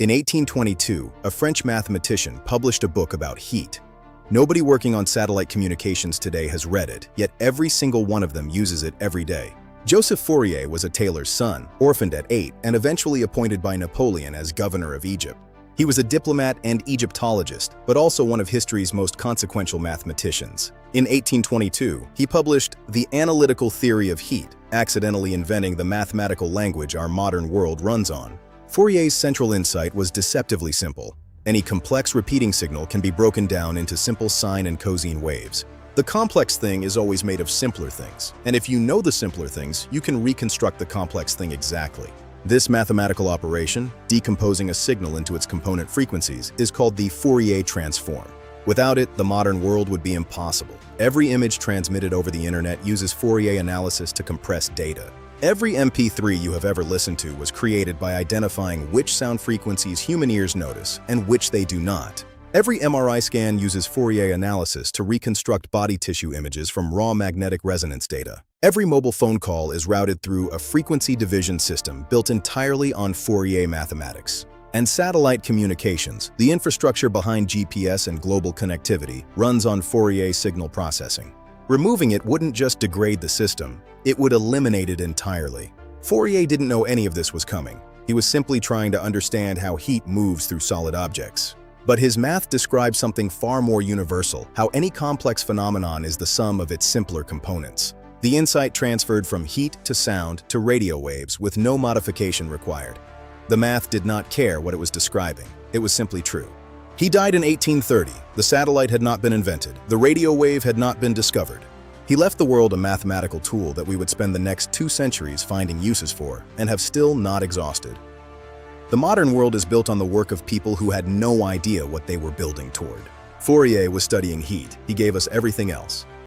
In 1822, a French mathematician published a book about heat. Nobody working on satellite communications today has read it, yet every single one of them uses it every day. Joseph Fourier was a tailor's son, orphaned at 8, and eventually appointed by Napoleon as governor of Egypt. He was a diplomat and Egyptologist, but also one of history's most consequential mathematicians. In 1822, he published The Analytical Theory of Heat, accidentally inventing the mathematical language our modern world runs on. Fourier's central insight was deceptively simple. Any complex repeating signal can be broken down into simple sine and cosine waves. The complex thing is always made of simpler things, and if you know the simpler things, you can reconstruct the complex thing exactly. This mathematical operation, decomposing a signal into its component frequencies, is called the Fourier Transform. Without it, the modern world would be impossible. Every image transmitted over the internet uses Fourier analysis to compress data. Every MP3 you have ever listened to was created by identifying which sound frequencies human ears notice and which they do not. Every MRI scan uses Fourier analysis to reconstruct body tissue images from raw magnetic resonance data. Every mobile phone call is routed through a frequency division system built entirely on Fourier mathematics. And satellite communications, the infrastructure behind GPS and global connectivity, runs on Fourier signal processing. Removing it wouldn't just degrade the system, it would eliminate it entirely. Fourier didn't know any of this was coming. He was simply trying to understand how heat moves through solid objects. But his math describes something far more universal, how any complex phenomenon is the sum of its simpler components. The insight transferred from heat to sound to radio waves with no modification required. The math did not care what it was describing. It was simply true. He died in 1830. The satellite had not been invented. The radio wave had not been discovered. He left the world a mathematical tool that we would spend the next 2 centuries finding uses for and have still not exhausted. The modern world is built on the work of people who had no idea what they were building toward. Fourier was studying heat. He gave us everything else.